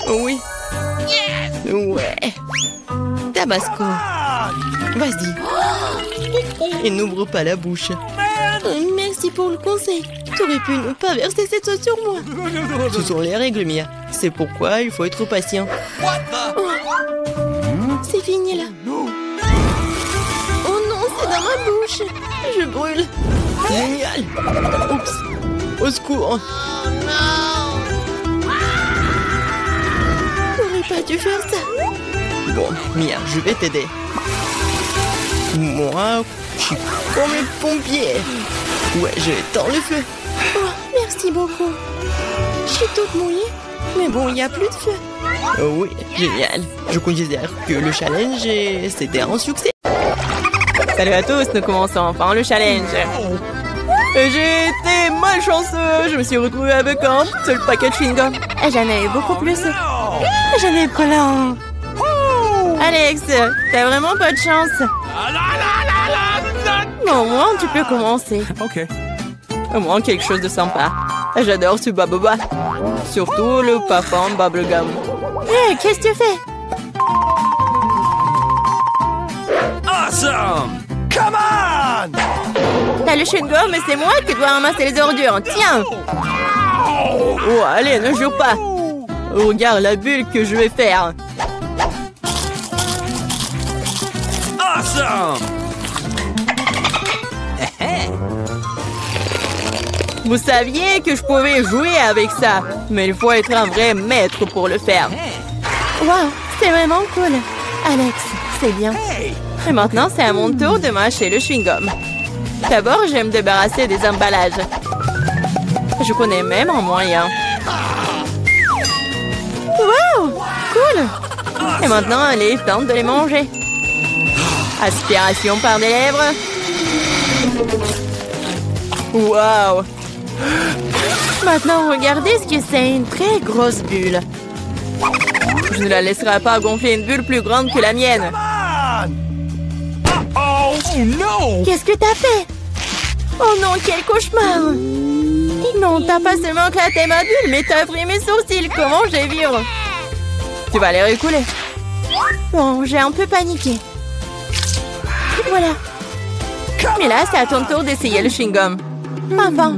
Speaker 1: Oh oui. Ouais. Tabasco. Vas-y. Et n'ouvre pas la bouche. Merci pour le conseil. Tu aurais pu ne pas verser cette sauce sur moi. Ce sont les règles, Mia. C'est pourquoi il faut être patient. Oh. C'est fini là. Oh non, c'est dans ma bouche. Je brûle. Génial. Oups. Au secours. J'aurais pas dû faire ça. Bon, Mia, je vais t'aider. Moi, je suis comme les pompiers. Ouais, j'éteins le feu. Oh, merci beaucoup. Je suis toute mouillée. Mais bon, il n'y a plus de feu. Oh oui, génial. Je considère que le challenge, c'était un succès. Salut à tous, nous commençons enfin le challenge. J'ai été malchanceux. Je me suis retrouvée avec un seul paquet de chewing-gum.
Speaker 4: Et j'en ai eu beaucoup plus. J'en ai plein.
Speaker 1: Alex, t'as vraiment pas de chance.
Speaker 4: Bon, au moins, tu peux commencer.
Speaker 2: Ok.
Speaker 1: Au moins, quelque chose de sympa. J'adore ce bababa. Surtout le parfum bubblegum.
Speaker 4: Hé, qu'est-ce que tu fais?
Speaker 2: Awesome! Come on!
Speaker 4: T'as le chewing-gum et c'est moi qui dois ramasser les ordures. Tiens!
Speaker 1: Oh, allez, ne jure pas. Regarde la bulle que je vais faire.
Speaker 2: Awesome!
Speaker 1: Vous saviez que je pouvais jouer avec ça, mais il faut être un vrai maître pour le faire.
Speaker 4: Waouh, c'est vraiment cool. Alex, c'est bien.
Speaker 1: Et maintenant, c'est à mon tour de mâcher le chewing-gum. D'abord, je vais me débarrasser des emballages. Je connais même un moyen.
Speaker 4: Waouh, cool.
Speaker 1: Et maintenant, allez, tente de les manger. Aspiration par les lèvres. Waouh!
Speaker 4: Maintenant, regardez ce que c'est, une très grosse bulle.
Speaker 1: Je ne la laisserai pas gonfler une bulle plus grande que la mienne.
Speaker 2: Oh no!
Speaker 4: Qu'est-ce que t'as fait? Oh non, quel cauchemar!
Speaker 1: Non, t'as pas seulement éclaté ma bulle, mais t'as pris mes sourcils. Comment je vais vivre? Tu vas les récouler.
Speaker 4: Bon, j'ai un peu paniqué. Voilà.
Speaker 1: Mais là, c'est à ton tour d'essayer le chewing-gum.
Speaker 4: Enfin.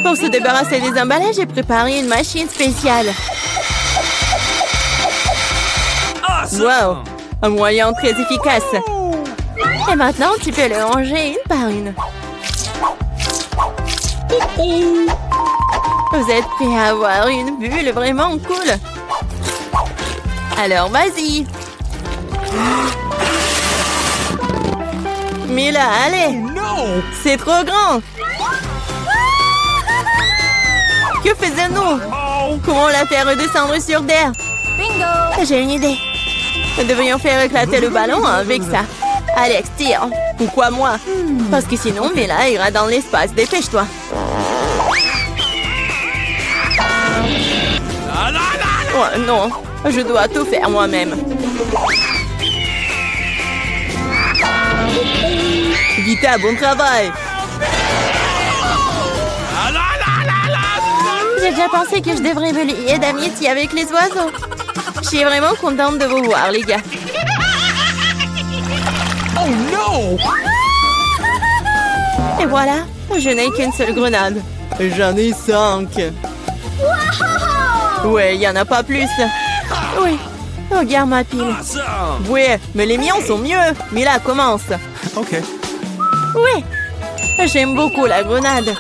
Speaker 1: Pour se débarrasser des emballages, j'ai préparé une machine spéciale. Wow! Un moyen très efficace.
Speaker 4: Et maintenant, tu peux le ranger une par une.
Speaker 1: Vous êtes prêts à avoir une bulle vraiment cool? Alors, vas-y! Mais là, allez! C'est trop grand! Que faisons-nous? Comment la faire redescendre sur terre?
Speaker 4: Bingo! J'ai une idée.
Speaker 1: Nous devrions faire éclater le ballon avec ça. Alex, tire. Pourquoi moi? Parce que sinon, Mila ira dans l'espace. Dépêche-toi. Oh, non, je dois tout faire moi-même. Vita, bon travail.
Speaker 4: J'ai déjà pensé que je devrais me lier d'amitié avec les oiseaux.
Speaker 1: Je suis vraiment contente de vous voir, les gars.
Speaker 2: Oh no!
Speaker 1: Et voilà, je n'ai qu'une seule grenade. J'en ai 5. Ouais, il n'y en a pas plus.
Speaker 4: Oui, Regarde ma pile.
Speaker 2: Awesome.
Speaker 4: Ouais, mais les miens sont mieux. Mila, commence.
Speaker 2: Okay.
Speaker 4: Oui, j'aime beaucoup la grenade.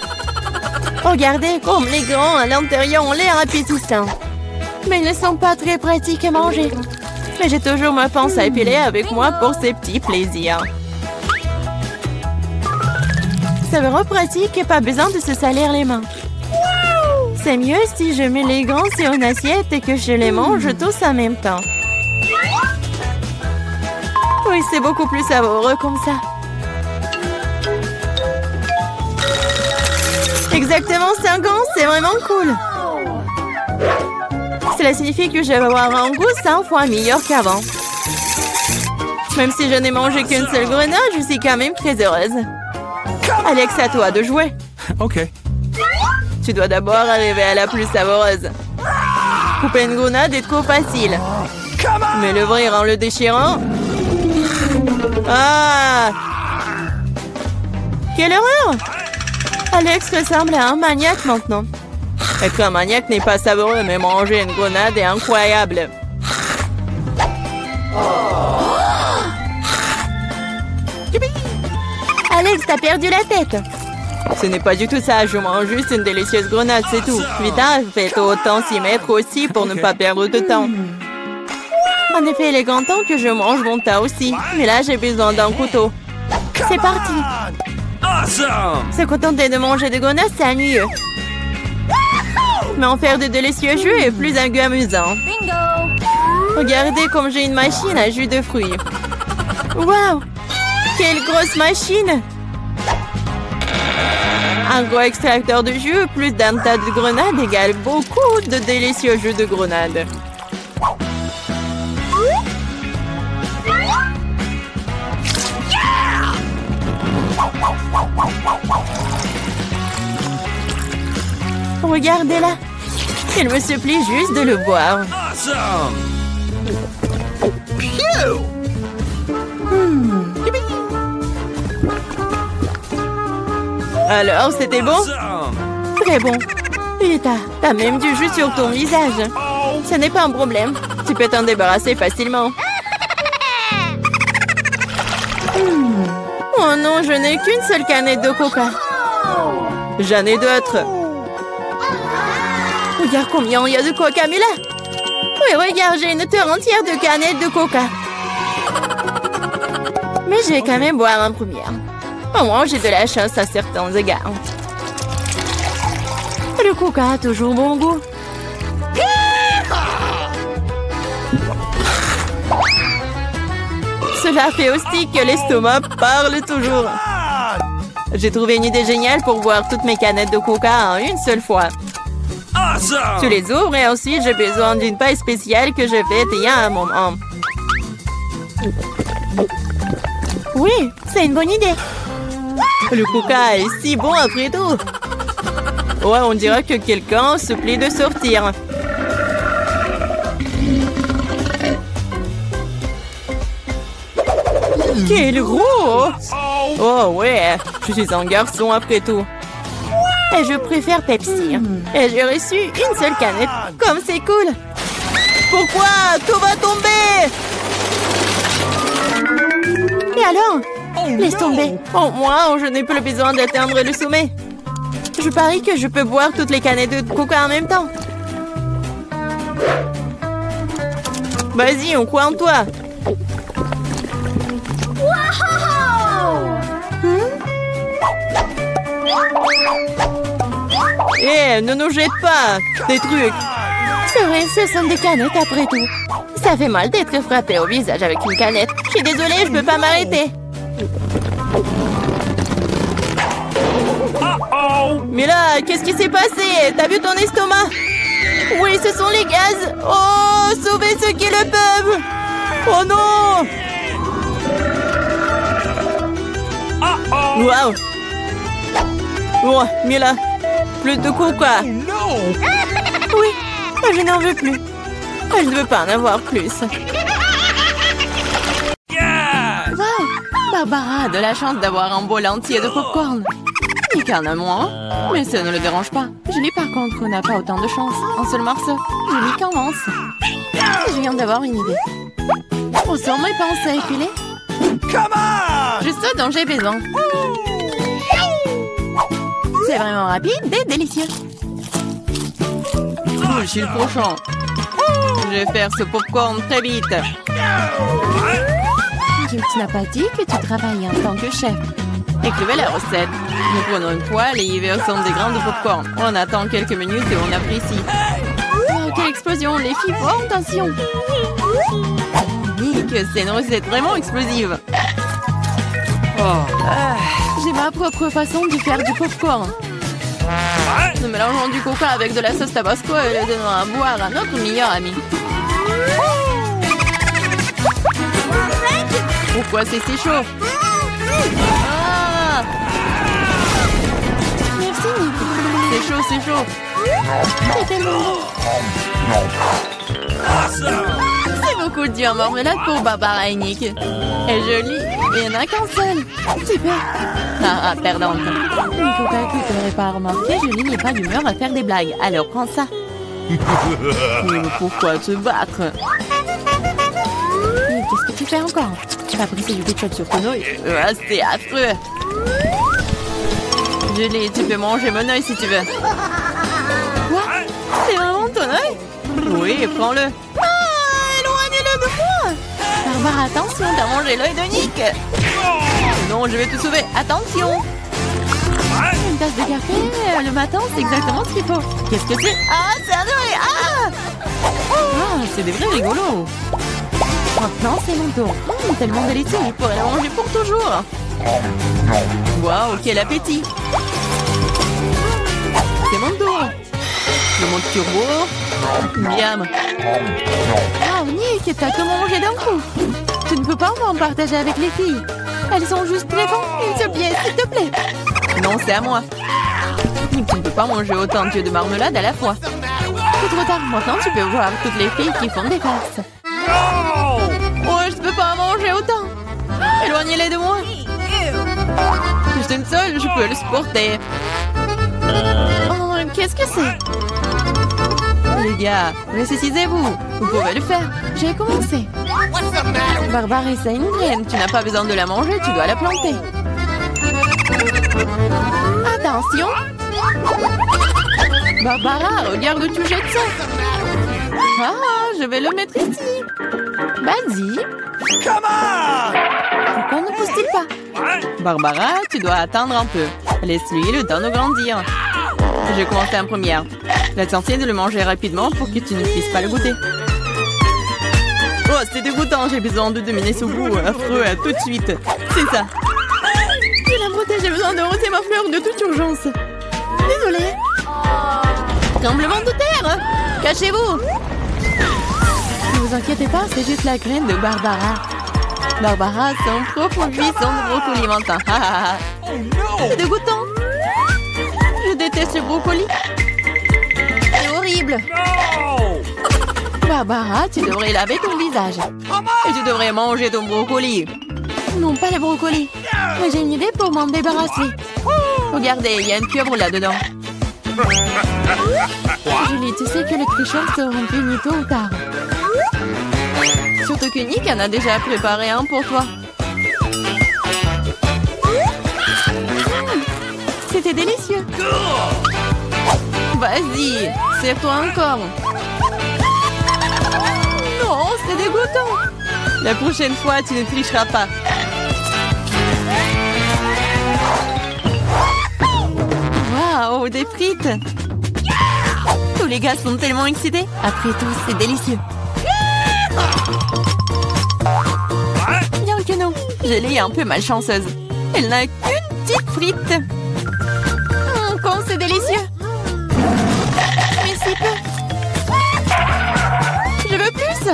Speaker 4: Regardez comme les grands à l'intérieur ont l'air appétissants. Mais ils ne sont pas très pratiques à manger. Mais j'ai toujours ma pince à épiler avec moi pour ces petits plaisirs. C'est vraiment pratique et pas besoin de se salir les mains. C'est mieux si je mets les gants sur une assiette et que je les mange tous en même temps. Oui, c'est beaucoup plus savoureux comme ça. Exactement 5 ans, c'est vraiment cool. Cela signifie que je vais avoir un goût 100 fois meilleur qu'avant. Même si je n'ai mangé qu'une seule grenade, je suis quand même très heureuse. Alex, à toi de jouer.
Speaker 2: Okay.
Speaker 4: Tu dois d'abord arriver à la plus savoureuse. Couper une grenade est trop facile. Mais l'ouvrir en le déchirant... Ah! Quelle horreur! Alex ressemble à un maniaque maintenant. Être un maniaque n'est pas savoureux, mais manger une grenade est incroyable. Alex, t'as perdu la tête. Ce n'est pas du tout ça, je mange juste une délicieuse grenade, c'est tout. Vite, faites autant s'y mettre aussi pour ne pas perdre de temps. En effet, il est grand temps que je mange mon tas aussi. Mais là, j'ai besoin d'un couteau. C'est parti.
Speaker 2: Awesome.
Speaker 4: Se contenter de manger des grenades, c'est ennuyeux. Mais en faire de délicieux jus est plus un goût amusant. Regardez comme j'ai une machine à jus de fruits. Waouh! Quelle grosse machine! Un gros extracteur de jus plus d'un tas de grenades égale beaucoup de délicieux jus de grenade. Regardez-la. Il me supplie juste de le boire.
Speaker 2: Awesome.
Speaker 4: Alors, c'était bon?
Speaker 2: Awesome.
Speaker 4: Très bon. Vita, t'as même du jus sur ton visage. Ce n'est pas un problème. Tu peux t'en débarrasser facilement. Oh non, je n'ai qu'une seule canette de coca. J'en ai d'autres. Regarde combien il y a de coca, Mila. Oui, regarde, j'ai une terre entière de canettes de coca. Mais je vais quand même boire en première. Au moins, j'ai de la chance à certains égards. Le coca a toujours bon goût. Cela fait aussi que l'estomac parle toujours. J'ai trouvé une idée géniale pour boire toutes mes canettes de coca en une seule fois.
Speaker 2: Awesome.
Speaker 4: Tu les ouvres et ensuite j'ai besoin d'une paille spéciale que je fais il y a un moment. Oui, c'est une bonne idée. Le coca est si bon après tout. Ouais, on dirait que quelqu'un se plaît de sortir. Quel gros! Oh ouais, je suis un garçon après tout. Et je préfère Pepsi. Et j'ai reçu une seule canette. Comme c'est cool. Pourquoi? Tout va tomber! Et alors? Laisse tomber. Au moins, je n'ai plus besoin d'atteindre le sommet. Je parie que je peux boire toutes les canettes de coca en même temps. Vas-y, on croit en toi. Eh, ne nous jette pas des trucs. C'est vrai, ce sont des canettes après tout. Ça fait mal d'être frappé au visage avec une canette. Je suis désolée, je peux pas m'arrêter. Mais là, qu'est-ce qui s'est passé? T'as vu ton estomac? Oui, ce sont les gaz. Oh, sauvez ceux qui le peuvent. Oh non. Waouh. Oh, Mila, plus de coca. Oui, je n'en veux plus. Je ne veux pas en avoir plus. Wow, Barbara a de la chance d'avoir un bol entier de popcorn. Il qu'en a moins, mais ça ne le dérange pas. Julie, par contre, n'a pas autant de chance. Un seul morceau. Julie commence. Je viens d'avoir une idée. Où sont mes pinces à épiler? Juste ce dont j'ai besoin. C'est vraiment rapide et délicieux. Je suis le prochain. Je vais faire ce popcorn très vite. Tu n'as pas dit que tu travailles en tant que chef. Écrivez la recette. Nous prenons une poêle et y versons des grains de popcorn. On attend quelques minutes et on apprécie. Oh, quelle explosion! Les filles, font attention! Nick, c'est une recette vraiment explosive. J'ai ma propre façon de faire du popcorn. Nous mélangeons du coca avec de la sauce tabasco et le donnons à boire à notre meilleur ami. Pourquoi c'est si chaud? Ah! Merci, Nick. C'est chaud, c'est chaud. C'est tellement bon. C'est beaucoup dur en marmelade pour Barbara et Nick. Elle est jolie, mais il n'y en a qu'un seul. Super. Ah, perdante. Nicolas, que tu n'aurais pas remarqué, Julie n'est pas d'humeur à faire des blagues. Alors prends ça. Mais pourquoi te battre? Qu'est-ce que tu fais encore? Tu vas briser du ketchup sur ton œil? C'est affreux. Julie, tu peux manger mon œil si tu veux. Quoi? C'est vraiment ton œil? Oui, prends-le. Ah, éloignez-le de moi! Barbara, attention, t'as mangé l'œil de Nick. Non, je vais te sauver. Attention! Une tasse de café le matin, c'est exactement ce qu'il faut. Qu'est-ce que c'est? Ah, c'est adoré! Ah! C'est des vrais rigolos. Maintenant, c'est mon tour. Tellement délicieux, je pourrais la manger pour toujours. Waouh, quel appétit! C'est mon tour. Je monte turbo. Miam. Oh, Nick, t'as tout mangé d'un coup. Tu ne peux pas m'en partager avec les filles. Elles sont juste très bonnes. Une seule pièce, s'il te plaît. Non, c'est à moi. Nick, tu ne peux pas manger autant d'yeux de marmelade à la fois. C'est trop tard. Maintenant, tu peux voir toutes les filles qui font des farces. Oh, je ne peux pas manger autant. Éloignez-les de moi. Juste une seule, je peux le supporter. Oh, qu'est-ce que c'est? Les gars, ressuscitez-vous. Vous pouvez le faire. J'ai commencé. Barbara, c'est une graine. Tu n'as pas besoin de la manger, tu dois la planter. Attention. Barbara, regarde où tu jettes ça. Ah, je vais le mettre ici. Vas-y. Pourquoi ne pousse-t-il pas? Barbara, tu dois attendre un peu. Laisse-lui le temps de grandir. Je vais commencer en première. L'essentiel est de le manger rapidement pour que tu ne puisses pas le goûter. Oh, c'est dégoûtant. J'ai besoin de dominer ce goût affreux tout de suite. C'est ça. Je la protège. J'ai besoin de rôter ma fleur de toute urgence. Désolée. Tremblement de terre. Cachez-vous. Ne vous inquiétez pas, c'est juste la graine de Barbara. Barbara, son propre buisson de brocoli mentin. C'est dégoûtant. Je déteste le brocoli. C'est horrible. Barbara, tu devrais laver ton visage. Et tu devrais manger ton brocoli. Non, pas le brocoli. Mais j'ai une idée pour m'en débarrasser. Regardez, il y a une pieuvre là-dedans. Julie, tu sais que les tricheurs seront punis tôt ou tard. Surtout que Nick en a déjà préparé un pour toi. C'était délicieux. Vas-y, serre-toi encore. Non, c'est dégoûtant. La prochaine fois, tu ne tricheras pas. Waouh, des frites. Tous les gars sont tellement excités. Après tout, c'est délicieux. Bien que non, je l'ai un peu malchanceuse. Elle n'a qu'une petite frite. Quand c'est délicieux. Mais si peu. Je veux plus.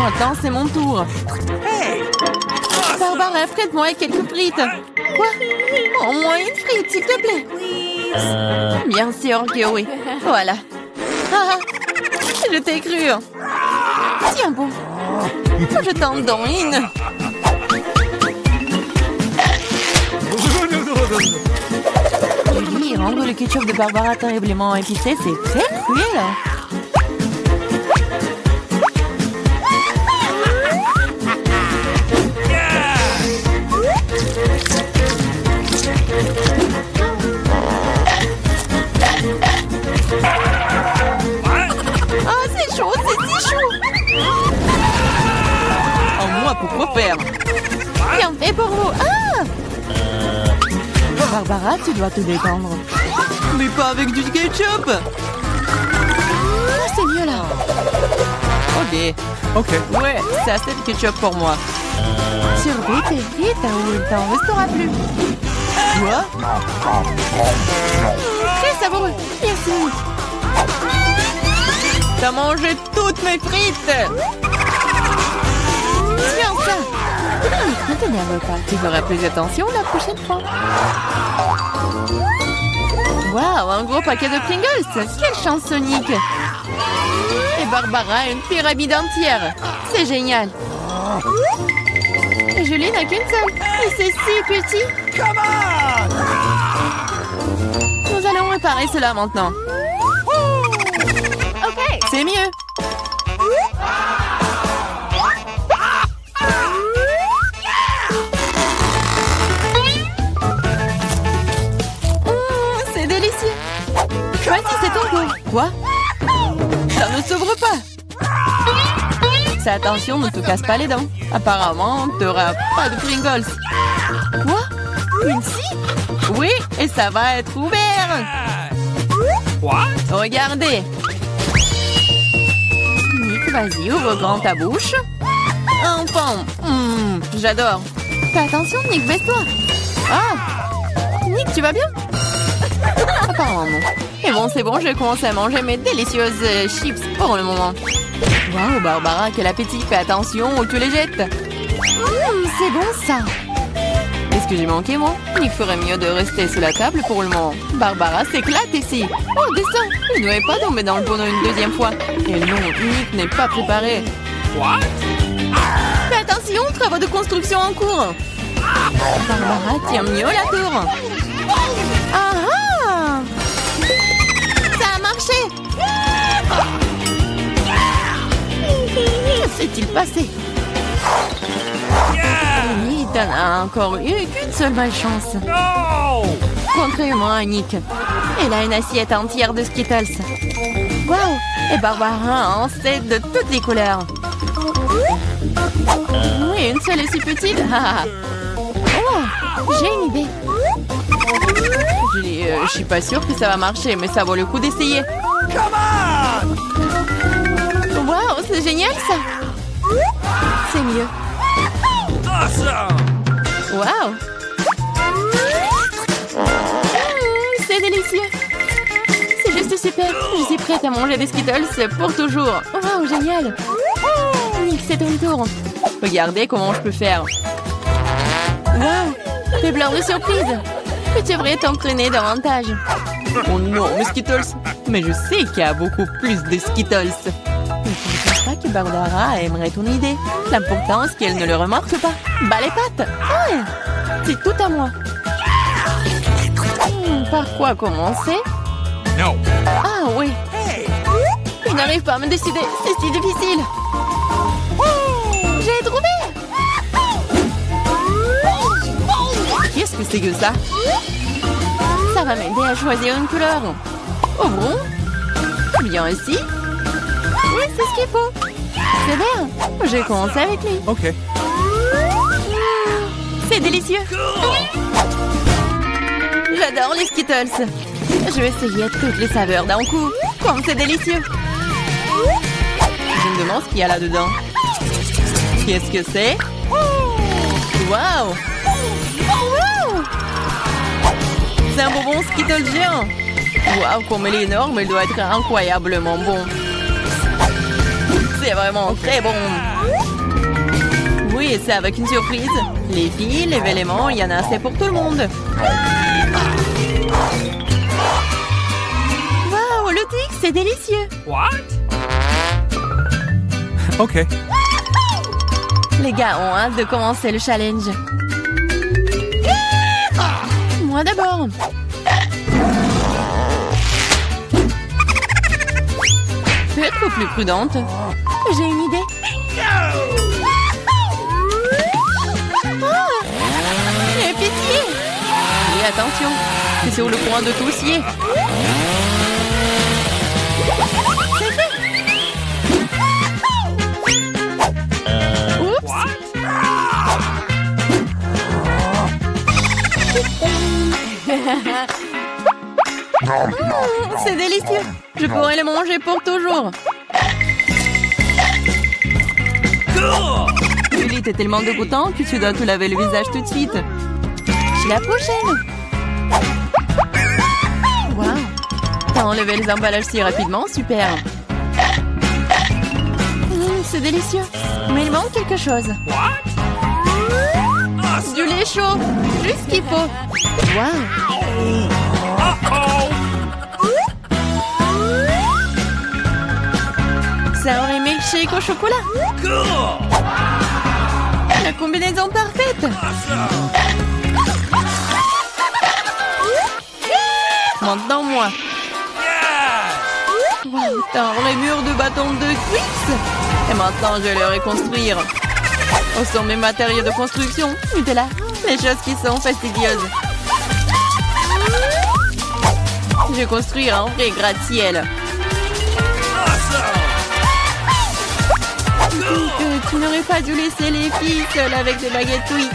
Speaker 4: Attends, c'est mon tour. Barbara, frite-moi quelques frites. Quoi? Au moins une frite, s'il te plaît. Bien sûr que oui. Voilà. Ah, je t'ai cru. Tiens bon. Je t'en donne une. Oui, rendre le ketchup de Barbara terriblement épicé, c'est très cruel. chaud, c'est si chaud.
Speaker 3: Oh, moi, pourquoi faire?
Speaker 4: Bien fait pour vous. Ah! Barbara, tu dois te détendre.
Speaker 3: Mais pas avec du ketchup.
Speaker 4: Ah, c'est mieux là.
Speaker 3: Ok.
Speaker 2: Okay.
Speaker 3: Ouais, c'est assez de ketchup pour moi.
Speaker 4: Surveille tes frites ou il t'en restera plus.
Speaker 3: Quoi?
Speaker 4: Très savoureux. Merci.
Speaker 3: T'as mangé toutes mes frites.
Speaker 4: Tiens ça. Ne t'énerve pas. Tu feras plus attention la prochaine fois. Waouh, un gros paquet de Pringles. Quelle chance, Sonic. Et Barbara a une pyramide entière. C'est génial. Et Julie n'a qu'une seule. Et c'est si petit. Nous allons réparer cela maintenant. Ok, c'est mieux. C'est délicieux. Voici, c'est ton tour. Quoi? Ça ne s'ouvre pas. Fais attention, ne te casse pas les dents. Apparemment, tu n'auras pas de Pringles. Quoi? Une scie? Oui, et ça va être ouvert.
Speaker 2: What?
Speaker 4: Regardez. Nick, vas-y, ouvre grand ta bouche. Enfant. J'adore. Fais attention, Nick, baisse-toi. Ah! Nick, tu vas bien? Apparemment non. Et bon, c'est bon, je vais commencer à manger mes délicieuses chips pour le moment. Waouh, Barbara, quel appétit. Fais attention ou tu les jettes. C'est bon ça. Qu'est-ce que j'ai manqué, moi? Il ferait mieux de rester sous la table pour le moment. Barbara s'éclate ici. Oh, descends. Il ne devait pas tomber dans le bonneau une deuxième fois. Et non, Nick n'est pas préparé.
Speaker 2: What?
Speaker 4: Fais attention, travaux de construction en cours. Barbara tient mieux la tour. Ah ah! Ça a marché. Que s'est-il passé? Oui, t'en as encore eu qu'une seule malchance.
Speaker 2: No!
Speaker 4: Contrairement à Nick. Elle a une assiette entière de Skittles. Waouh! Et Barbara en sait de toutes les couleurs. Oui, une seule est si petite. Oh, j'ai une idée. Je suis pas sûre que ça va marcher, mais ça vaut le coup d'essayer. Waouh, c'est génial ça. C'est mieux.
Speaker 2: Awesome!
Speaker 4: Waouh! C'est délicieux! C'est juste super! Je suis prête à manger des Skittles pour toujours! Waouh, génial! Nick, c'est ton tour! Regardez comment je peux faire! Waouh! T'es plein de surprises! Tu devrais t'entraîner davantage!
Speaker 3: Oh non, mes Skittles. Mais je sais qu'il y a beaucoup plus de Skittles.
Speaker 4: Je ne pense pas que Barbara aimerait ton idée. L'important, c'est qu'elle ne le remarque pas. Bas les pattes! Ah, c'est tout à moi! Par quoi commencer?
Speaker 2: No!
Speaker 4: Ah oui! Je n'arrive pas à me décider, c'est si difficile! J'ai trouvé!
Speaker 3: Qu'est-ce que c'est que ça?
Speaker 4: Ça va m'aider à choisir une couleur. Ouvrons. Bien ici. Oui, c'est ce qu'il faut. C'est vert. Je vais commencer avec lui.
Speaker 2: Okay.
Speaker 4: C'est délicieux. J'adore les Skittles. Je vais essayer toutes les saveurs d'un coup. Comme c'est délicieux.
Speaker 3: Je me demande ce qu'il y a là-dedans. Qu'est-ce que c'est? Waouh! C'est un bonbon Skittles géant. Waouh, comme il est énorme, il doit être incroyablement bon. C'est vraiment très bon. Oui, c'est avec une surprise. Les filles, les éléments, il y en a assez pour tout le monde.
Speaker 4: Waouh, le Twix, c'est délicieux.
Speaker 2: What? Okay.
Speaker 4: Les gars ont hâte de commencer le challenge. Moi d'abord.
Speaker 3: Peux être plus prudente.
Speaker 4: J'ai une idée. Ah, j'ai pitié.
Speaker 3: Et attention, c'est sur le point de tout scier.
Speaker 4: C'est fait. C'est délicieux. Je pourrais le manger pour toujours. Julie, t'es tellement dégoûtant que tu dois te laver le visage tout de suite. La prochaine. Waouh. T'as enlevé les emballages si rapidement, super. C'est délicieux. Mais il manque quelque chose. Du lait chaud. Juste ce qu'il faut. Waouh. Ça aurait milkshake au chocolat. La combinaison parfaite. Maintenant moi. Wow, t'as les murs de bâtons de Twix. Et maintenant je vais le reconstruire. Où sont mes matériaux de construction? Nutella, les choses qui sont fastidieuses. Je vais construire un vrai gratte-ciel. Tu n'aurais pas dû laisser les filles seules avec des baguettes Twix.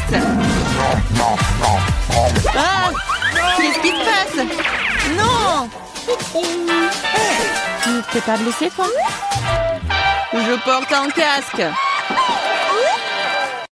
Speaker 4: Ah! Qu'est-ce qui se passe? Non! T'es pas blessé, toi? Je porte un casque.